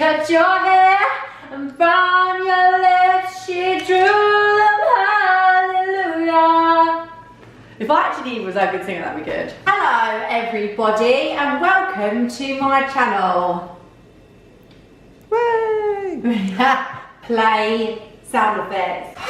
cut your hair and from your lips she drew them hallelujah. If I actually was a good singer, that'd be good. Hello everybody and welcome to my channel. Play sound effects.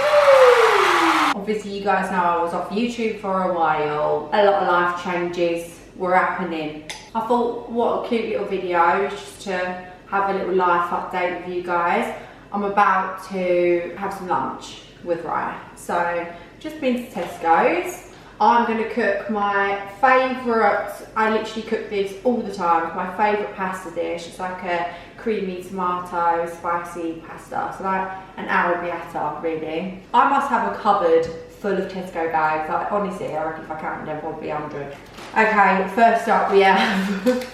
Obviously you guys know I was off YouTube for a while. A lot of life changes were happening. I thought what a cute little video just to have a little life update with you guys. I'm about to have some lunch with Rye. So just been to Tesco's. I'm going to cook my favourite, I literally cook this all the time, my favourite pasta dish. It's like a creamy tomato, spicy pasta, so like an arrabbiata really. I must have a cupboard full of Tesco bags, like honestly I reckon if I counted them probably 100. Okay, first up we have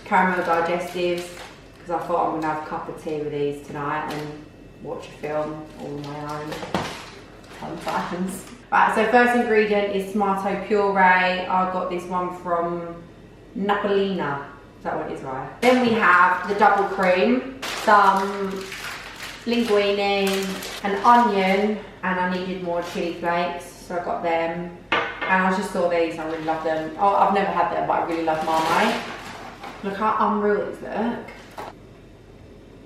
caramel digestives, because I thought I'm going to have a cup of tea with these tonight and watch a film all on my own. Sometimes. Right, so first ingredient is tomato puree. I got this one from Napolina. Is that what it is, right? Then we have the double cream, some linguine, an onion, and I needed more chili flakes, so I got them. And I just saw these, I really love them. Oh, I've never had them, but I really love Marmite. Look how unreal these look.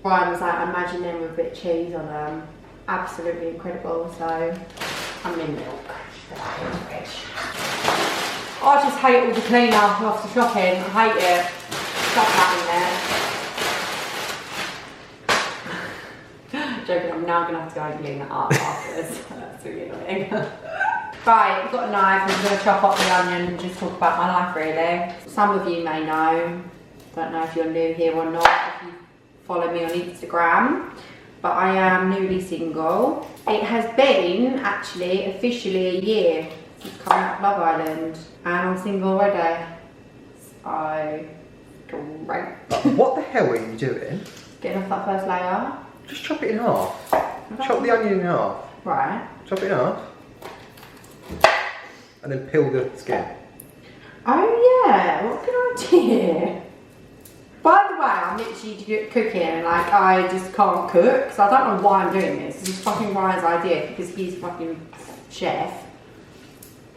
Brian was like, imagine them with a bit of cheese on them. Absolutely incredible, so I'm in milk. I just hate all the cleanup after shopping. I hate it. Stop that in there. Joking, I'm now gonna have to go and clean that up afterwards. That's really annoying. Right, I've got a knife. I'm gonna chop up the onion and just talk about my life really. Some of you may know, don't know if you're new here or not, if you follow me on Instagram. But I am newly single. It has been actually officially a year since coming out of Love Island, and I'm single already. So great. What the hell are you doing? Getting off that first layer. Just chop it in half. Chop the onion in half. Right. Chop it in half. And then peel the skin. Oh yeah, what can I do? By the way, I'm literally cooking and like I just can't cook, so I don't know why I'm doing this. This is fucking Ryan's idea because he's a fucking chef.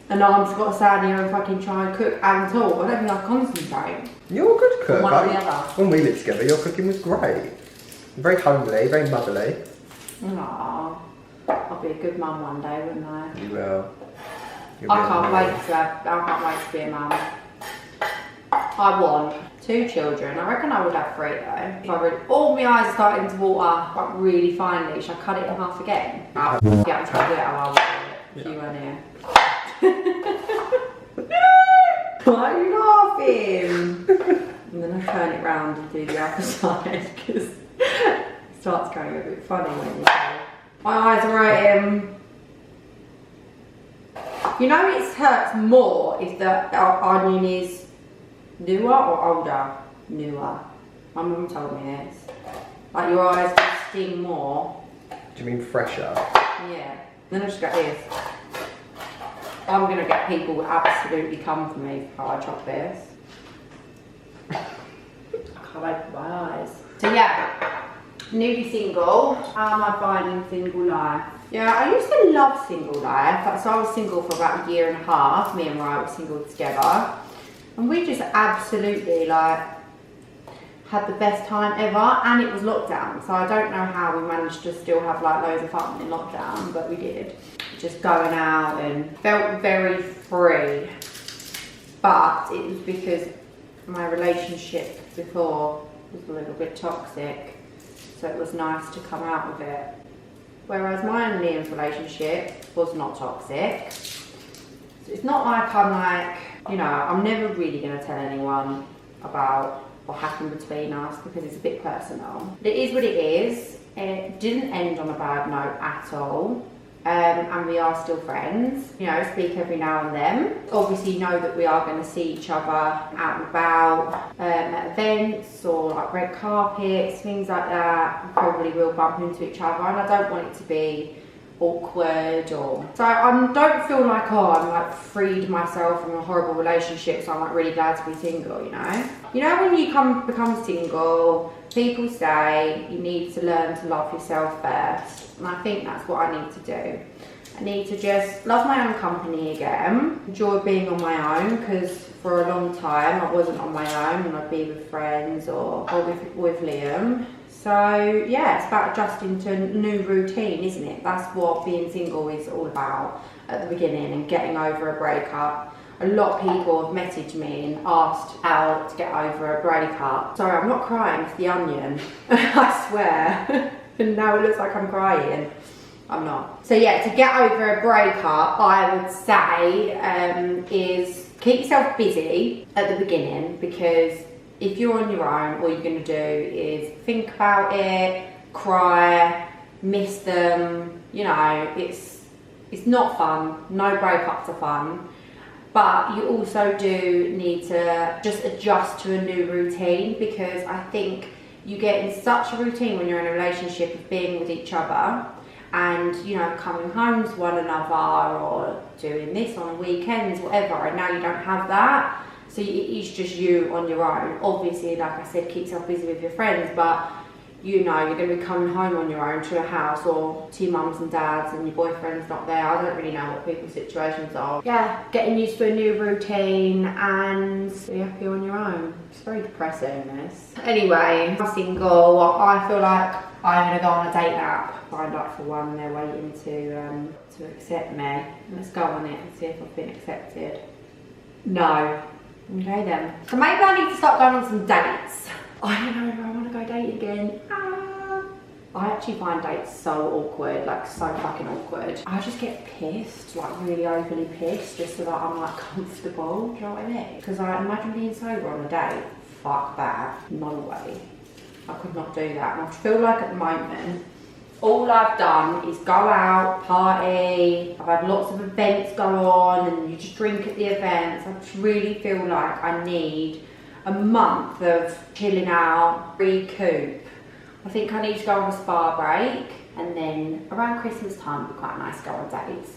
And I'm just got to stand here and fucking try and cook and talk. I don't think I concentrate. You're a good cook. One or the other. When we lived together, your cooking was great. Very homely, very motherly. Aww. I'll be a good mum one day, wouldn't I? You will. I can't wait to be a mum. I want 2 children. I reckon I would have 3 though. If I really, all my eyes are starting to water, but really finely. Should I cut it in half again? Yeah, I'm trying to do it how I would do it if you weren't here. Why are you laughing? I'm gonna turn it round and do the other side because it starts going a bit funny when you say. My eyes are hurting. You know it hurts more if the onion is newer or older? Newer. My mum told me this. Like your eyes will sting more. Do you mean fresher? Yeah. Then I just got this. I'm gonna get people who absolutely come for me for how I chop this. I can't open my eyes. So yeah, newly single. How am I finding single life? Yeah, I used to love single life. So I was single for about a year and a half. Me and Ryan were single together. And we just absolutely like had the best time ever, and it was lockdown, so I don't know how we managed to still have like loads of fun in lockdown, but we did. Just going out and felt very free, but it was because my relationship before was a little bit toxic, so it was nice to come out of it. Whereas my and Liam's relationship was not toxic. So it's not like I'm like, you know, I'm never really going to tell anyone about what happened between us because it's a bit personal. But it is what it is. It didn't end on a bad note at all. And we are still friends. You know, speak every now and then. Obviously know that we are going to see each other out and about at events or like red carpets, things like that. We probably will bump into each other, and I don't want it to be awkward, or so I don't feel like, oh, I'm like freed myself from a horrible relationship, so I'm like really glad to be single, you know? You know, when you become single, people say you need to learn to love yourself first, and I think that's what I need to do. I need to just love my own company again, enjoy being on my own, because for a long time I wasn't on my own and I'd be with friends or with Liam. So yeah, it's about adjusting to a new routine, isn't it? That's what being single is all about at the beginning, and getting over a breakup. A lot of people have messaged me and asked how to get over a breakup. Sorry, I'm not crying, it's the onion. I swear. And now it looks like I'm crying. I'm not. So yeah, to get over a breakup, I would say is keep yourself busy at the beginning, because if you're on your own, all you're going to do is think about it, cry, miss them. You know, it's not fun. No breakups are fun. But you also do need to just adjust to a new routine, because I think you get in such a routine when you're in a relationship of being with each other, and you know, coming home to one another or doing this on weekends, whatever, and now you don't have that, so it's just you on your own. Obviously, like I said, keep yourself busy with your friends, but you know, you're going to be coming home on your own to a house or to your mums and dads, and your boyfriend's not there. I don't really know what people's situations are. Yeah, getting used to a new routine and be happy on your own. It's very depressing, this. Anyway, I'm single. I feel like I'm going to go on a date app. Signed up for one, they're waiting to accept me. Let's go on it and see if I've been accepted. No. Okay then. So maybe I need to start going on some dates. I don't know if I want to go date again. I actually find dates so awkward, like so fucking awkward. I just get pissed, like really overly pissed, just so that I'm like comfortable, do you know what I mean? Because I imagine being sober on a date. Fuck that, no way. I could not do that. And I feel like at the moment, all I've done is go out, party, I've had lots of events go on, and you just drink at the events. I just really feel like I need a month of chilling out, recoup. I think I need to go on a spa break, and then around Christmas time would be quite nice to go on dates.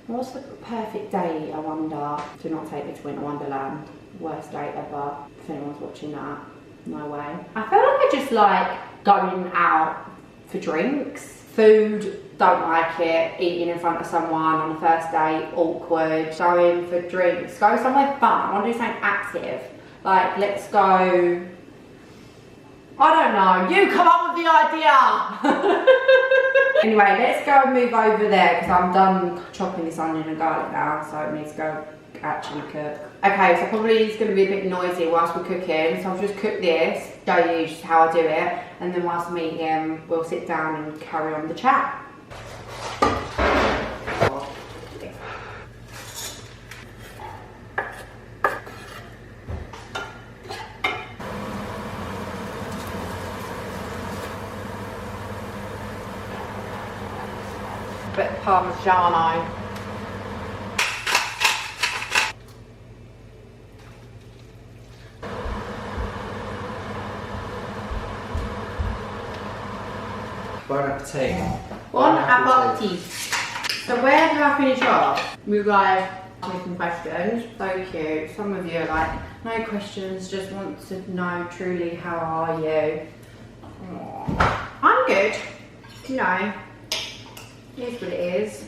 What's the perfect date, I wonder? Do not take me to Winter Wonderland. Worst date ever. If anyone's watching that, no way. I feel like I just like going out for drinks. Food, don't like it. Eating in front of someone on the first date, awkward. Going for drinks, go somewhere fun. I want to do something active. Like, let's go, I don't know, you come up with the idea. Anyway, let's go and move over there, because I'm done chopping this onion and garlic now, so I need to go actually cook. Okay, so probably it's going to be a bit noisy whilst we're cooking, so I'll just cook this, show you just how I do it, and then whilst we meet him, we'll sit down and carry on the chat. Bit of Parmigiano. Bon appetit. Bon appetit. So where do I finish off? You guys ask me some questions. So cute. Some of you are like, no questions, just want to know truly how are you. Aww. I'm good. You know. It is what it is,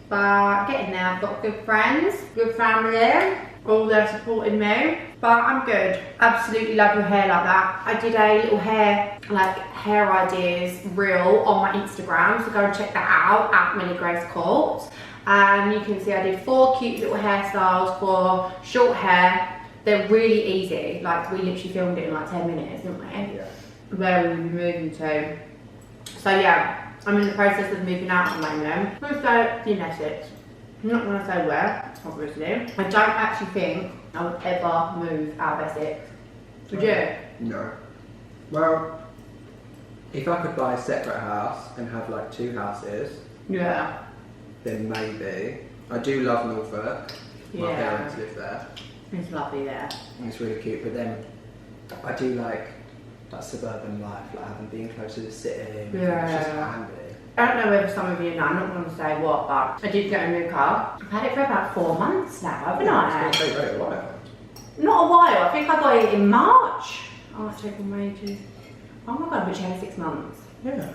but getting there. I've got good friends, good family, all there supporting me, but I'm good. Absolutely love your hair like that. I did a little hair ideas reel on my Instagram, so go and check that out at Millie Grace Court. And you can see I did 4 cute little hairstyles for short hair. They're really easy, like we literally filmed it in like 10 minutes, didn't we? Yeah. Where we'll be moving to. So yeah. I'm in the process of moving out at the moment. I'm going to stay in Essex. I'm not going to say where, obviously. I don't actually think I would ever move out of Essex. Would you? No. Well, if I could buy a separate house and have like 2 houses, yeah, then maybe. I do love Norfolk. My yeah. parents live there. It's lovely there. And it's really cute, but then I do like that suburban life, like having being close to the city. Yeah. It's just handy. I don't know whether some of you know, I'm not going to say what, but I did get a new car. I've had it for about 4 months now, haven't I? It's going to take a while. Not a while, I think I got it in March. Oh, it's taken me ages. Oh my god, I've been here 6 months. Yeah.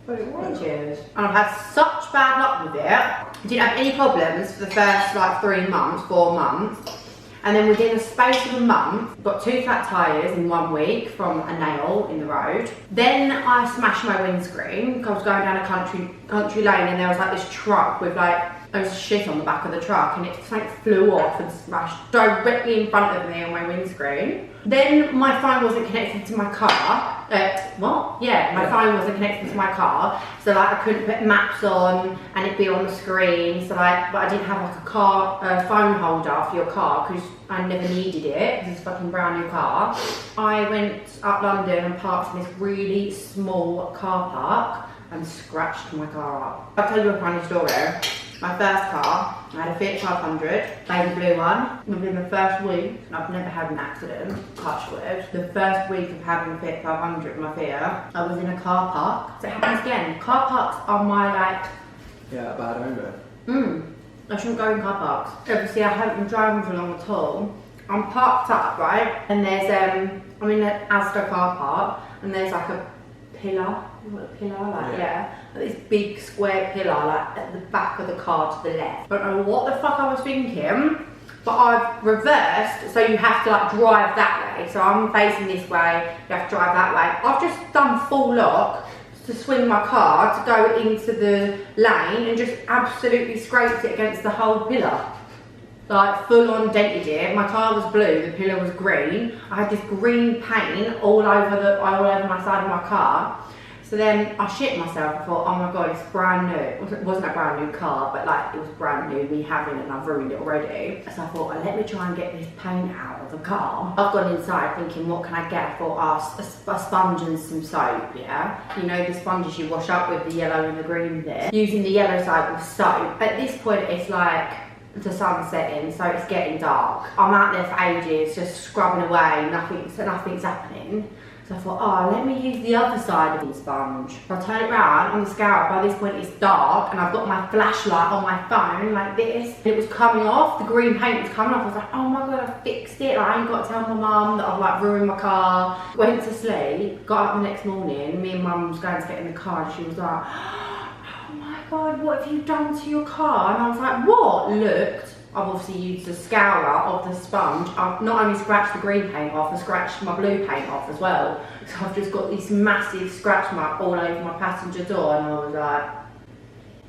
But it was. Ages. And I've had such bad luck with it. I didn't have any problems for the first like 3 months, 4 months. And then within a space of a month, got 2 flat tyres in 1 week from a nail in the road. Then I smashed my windscreen. I was going down a country lane and there was like this truck with like, there was shit on the back of the truck and it like flew off and smashed directly in front of me on my windscreen. Then my phone wasn't connected to my car. My phone wasn't connected to my car, so like I couldn't put maps on and it'd be on the screen. So like, but I didn't have like a phone holder for your car because I never needed it because it's a fucking brand new car. I went up London and parked in this really small car park and scratched my car up. I'll tell you a funny story. My first car, I had a Fiat 500, baby blue one. Within the first week, I've never had an accident, touch wood. The first week of having a Fiat 500, my Fiat, I was in a car park. So it happens again. Car parks are my like... Yeah, a bad omen. I shouldn't go in car parks. Obviously, I haven't been driving for long at all. I'm parked up, right? And there's, I'm in an Asda car park, and there's like a pillar. This big square pillar like at the back of the car to the left. I don't know what the fuck I was thinking, but I've reversed, so you have to like drive that way. So I'm facing this way, you have to drive that way. I've just done full lock to swing my car to go into the lane and just absolutely scraped it against the whole pillar. Like full on dented it. My car was blue, the pillar was green. I had this green paint all over my side of my car. So then I shit myself. I thought, oh my god, it's brand new. It wasn't a brand new car, but like it was brand new, me having it and I've ruined it already. So I thought, well, let me try and get this paint out of the car. I've gone inside thinking, what can I get? I thought, a sponge and some soap, yeah? You know the sponges you wash up with, the yellow and the green there? Using the yellow side with soap. At this point, it's like, the sun's setting, so it's getting dark. I'm out there for ages, just scrubbing away, nothing's happening. So I thought, oh, let me use the other side of the sponge. So I turn it round on the scalp. By this point it's dark and I've got my flashlight on my phone like this. And it was coming off, the green paint was coming off. I was like, oh my god, I fixed it. Like, I ain't got to tell my mum that I've like ruined my car. Went to sleep, got up the next morning. Me and mum was going to get in the car and she was like, oh my god, what have you done to your car? And I was like, what? Looked. I've obviously used the scourer of the sponge. I've not only scratched the green paint off, I've scratched my blue paint off as well. So I've just got this massive scratch mark all over my passenger door and I was like,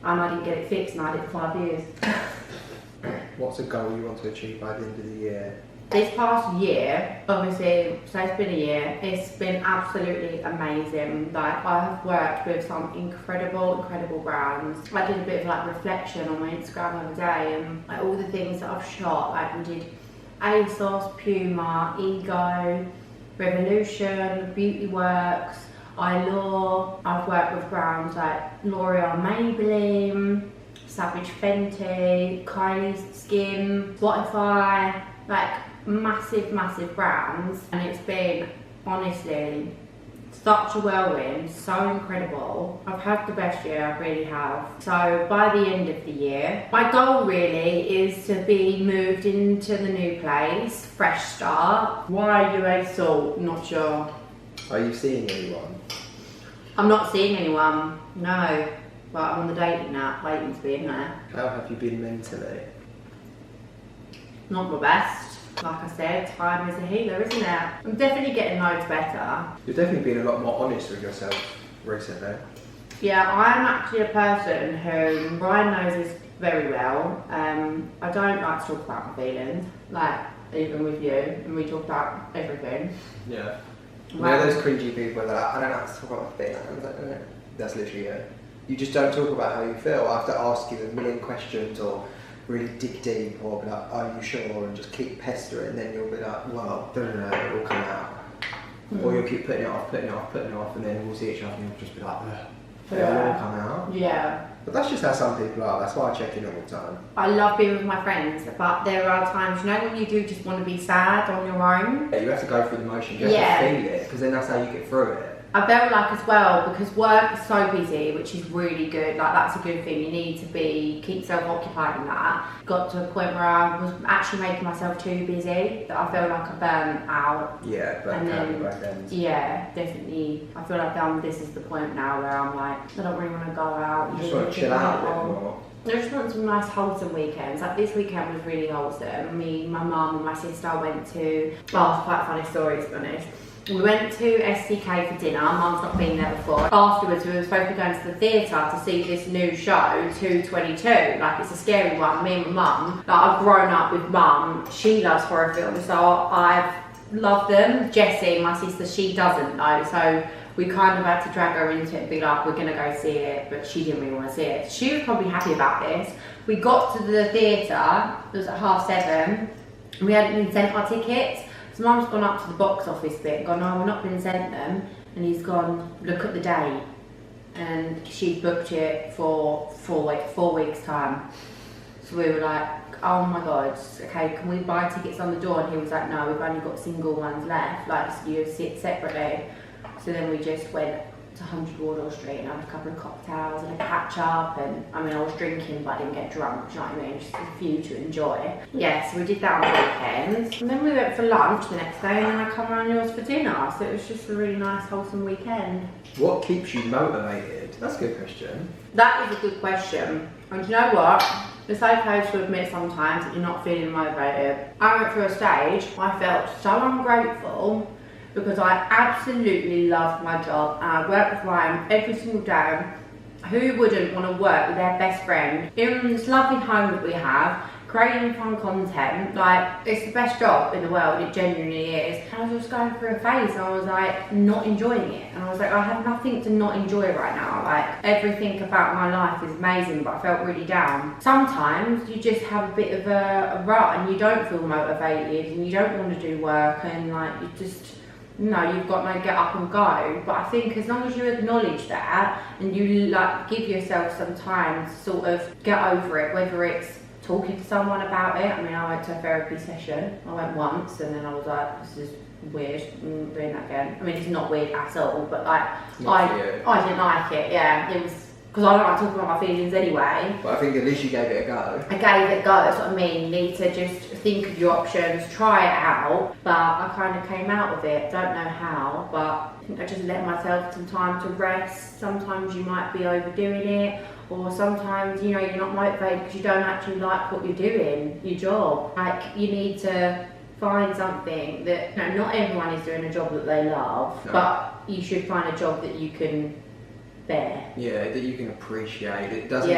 and I didn't get it fixed and I did it for 5 years. What's a goal you want to achieve by the end of the year? This past year, obviously, so it's been a year, it's been absolutely amazing. Like, I have worked with some incredible brands. I did a bit of like reflection on my Instagram the other day and like all the things that I've shot. Like we did ASOS, Puma, Ego, Revolution, Beauty Works, iLaw. I've worked with brands like L'Oreal, Maybelline, Savage Fenty, Kylie's Skin, Spotify, like massive brands, and it's been honestly such a whirlwind, so incredible. I've had the best year, I really have. So by the end of the year, my goal really is to be moved into the new place, fresh start. Why UA Salt? Not sure. Are you seeing anyone? I'm not seeing anyone, no. But I'm on the dating app, waiting to be in there. How have you been mentally? Not my best. Like I said, time is a healer, isn't it? I'm definitely getting loads better. You've definitely been a lot more honest with yourself recently. Yeah, I'm actually a person who Ryan knows this very well. I don't like to talk about my feelings, like even with you, and we talk about everything. Yeah. Wow. Those cringy people that I don't like to talk about my feelings. That's literally it. You just don't talk about how you feel. I have to ask you a million questions or really dig deep or be like, are you sure? And just keep pestering, and then you'll be like, well, no, it will come out. Or you'll keep putting it off, and then we'll see each other and you'll just be like, it will come out. Yeah. But that's just how some people are, that's why I check in all the time. I love being with my friends, but there are times, you know, when you do just want to be sad on your own. Yeah, you have to go through the motions, you have to feel it, because then that's how you get through it. I felt like as well, because work is so busy, which is really good, like that's a good thing, you need to keep yourself occupied in that. Got to a point where I was actually making myself too busy, that I felt like I burnt out. Yeah, but and then, back then. yeah, definitely. I feel like this is the point now where I'm like, I don't really want to go out. You just want to chill out a bit more. I just want some nice wholesome weekends. Like this weekend was really wholesome. Me, my mum and my sister went to, it's quite a funny story to be honest. We went to SCK for dinner, Mum's not been there before. Afterwards we were supposed to be going to the theatre to see this new show, 222. Like it's a scary one, me and my mum. Like I've grown up with mum, she loves horror films, so I've loved them. Jessie, my sister, she doesn't though, so we kind of had to drag her into it and be like, we're gonna go see it, but she didn't really want to see it. She was probably happy about this. We got to the theatre, it was at 7:30, and we hadn't been sent our tickets. So Mum's gone up to the box office bit and gone, no, we're not been sent them. And he's gone, look at the date. And she booked it for 4 weeks time. So we were like, oh my God, okay, can we buy tickets on the door? And he was like, no, we've only got single ones left, like you sit separately. So then we just went to 100 Wardour Street and had a couple of cocktails and a catch up, and I mean I was drinking but I didn't get drunk, do you know what I mean, just a few to enjoy. Yeah, so we did that on the weekends. And then we went for lunch the next day and then I come around yours for dinner, so it was just a really nice wholesome weekend. What keeps you motivated? That's a good question. That is a good question. And do you know what? It's okay to admit sometimes that you're not feeling motivated. I went through a stage, I felt so ungrateful because I absolutely loved my job and I worked with Ryan every single day. Who wouldn't want to work with their best friend in this lovely home that we have, creating fun content? Like, it's the best job in the world, it genuinely is. And I was just going through a phase and I was like, not enjoying it. And I was like, I have nothing to not enjoy right now. Like, everything about my life is amazing, but I felt really down. Sometimes you just have a bit of a rut and you don't feel motivated and you don't want to do work and like, you just, no, you've got no get up and go. But I think as long as you acknowledge that and you like give yourself some time to sort of get over it, whether it's talking to someone about it. I mean, I went to a therapy session. I went once and then I was like, this is weird, I'm doing that again. I mean, it's not weird at all, but like, I didn't like it, yeah. It was, because I don't like talking about my feelings anyway. But I think at least you gave it a go. I gave it a go, that's what I mean. You need to just think of your options, try it out. But I kind of came out of it, don't know how, but I think I just let myself some time to rest. Sometimes you might be overdoing it, or sometimes, you know, you're not motivated because you don't actually like what you're doing, your job. Like, you need to find something that, you know, not everyone is doing a job that they love, but you should find a job that you can bear. Yeah, that you can appreciate. It doesn't,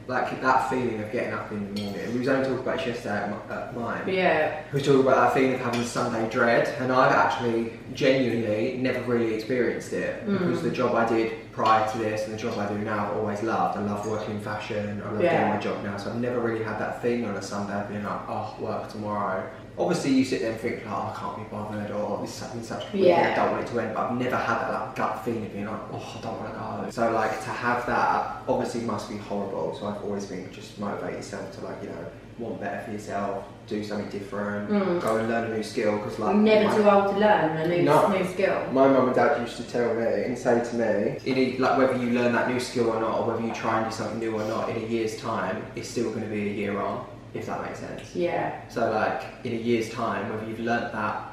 like that feeling of getting up in the morning. We was only talking about it yesterday at mine. Yeah. We was talking about that feeling of having Sunday dread, and I've actually genuinely never really experienced it because the job I did prior to this and the job I do now I've always loved. I love working in fashion, I love doing my job now, so I've never really had that feeling on a Sunday of being like, oh, work tomorrow. Obviously you sit there and think like, oh, I can't be bothered, or this is such a week, I don't want it to end, but I've never had that like, gut feeling of being like, oh, I don't want to go. So like, to have that obviously must be horrible, so I've always been just motivate yourself to like, you know, want better for yourself, do something different, go and learn a new skill, because like... You're never too old to learn a new skill. My mum and dad used to tell me and say to me, like whether you learn that new skill or not, or whether you try and do something new or not, in a year's time, it's still going to be a year on. If that makes sense. Yeah. So like, in a year's time, whether you've learnt that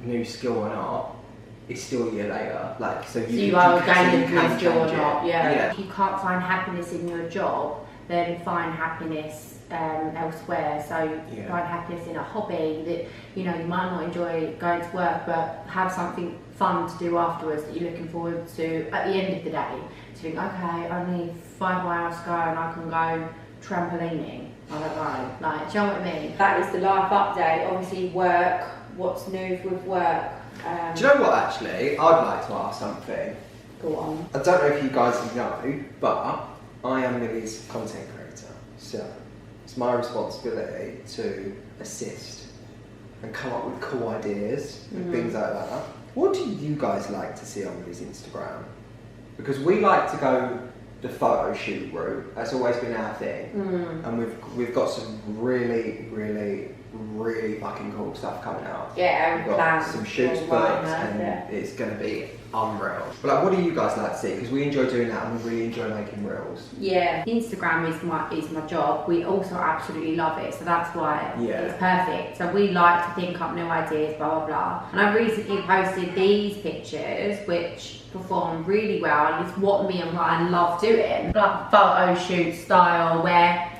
new skill or not, it's still a year later. Like, so you are gaining a new skill or not, yeah. If you can't find happiness in your job, then find happiness elsewhere. So find happiness in a hobby that, you know, you might not enjoy going to work, but have something fun to do afterwards that you're looking forward to at the end of the day. To think, okay, only 5 more hours to go and I can go trampolining. I don't know, like, do you know what I mean? That is the life update. Obviously work, what's new with work. Do you know what actually? I'd like to ask something. Go on. I don't know if you guys know, but I am Millie's content creator. So it's my responsibility to assist and come up with cool ideas and things like that. What do you guys like to see on Millie's Instagram? Because we like to go the photo shoot route. That's always been our thing, and we've got some really fucking cool stuff coming out. Yeah, we've got some shoots booked, and it's going to be unreal. But like, what do you guys like to see? Because we enjoy doing that and we really enjoy making reels. Yeah, Instagram is my job. We also absolutely love it, so that's why it's perfect. So we like to think up new ideas, blah blah blah. And I recently posted these pictures, which performed really well, and it's what me and Ryan love doing. Like photo shoot style, where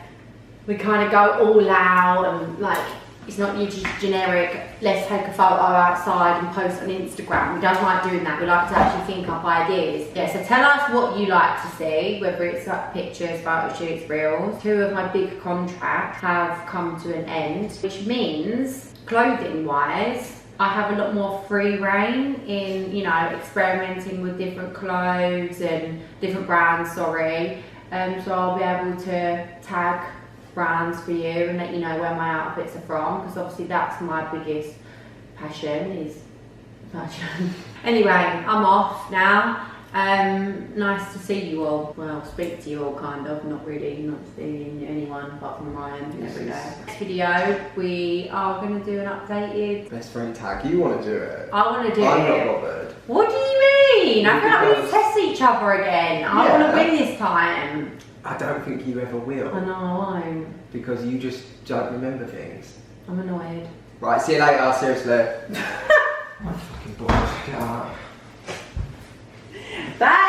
we kind of go all out and like, it's not you just generic, let's take a photo outside and post on Instagram. We don't like doing that. We like to actually think up ideas. Yeah, so tell us what you like to see, whether it's like pictures, photo shoots, reels. 2 of my big contracts have come to an end, which means clothing wise, I have a lot more free reign in, you know, experimenting with different clothes and different brands, so I'll be able to tag brands for you and let you know where my outfits are from, because obviously that's my biggest passion, is fashion. Anyway, I'm off now. Nice to see you all. Well, speak to you all kind of, not really, not seeing anyone apart from Ryan every day. Next video, we are going to do an updated best friend tag. You want to do it? I want to do it. I'm not bothered. What do you mean? I feel like we need to test each other again. I want to win this time. I don't think you ever will. I know, I won't. Because you just don't remember things. I'm annoyed. Right, see you later, seriously. I'm fucking bored. Get out. Bye!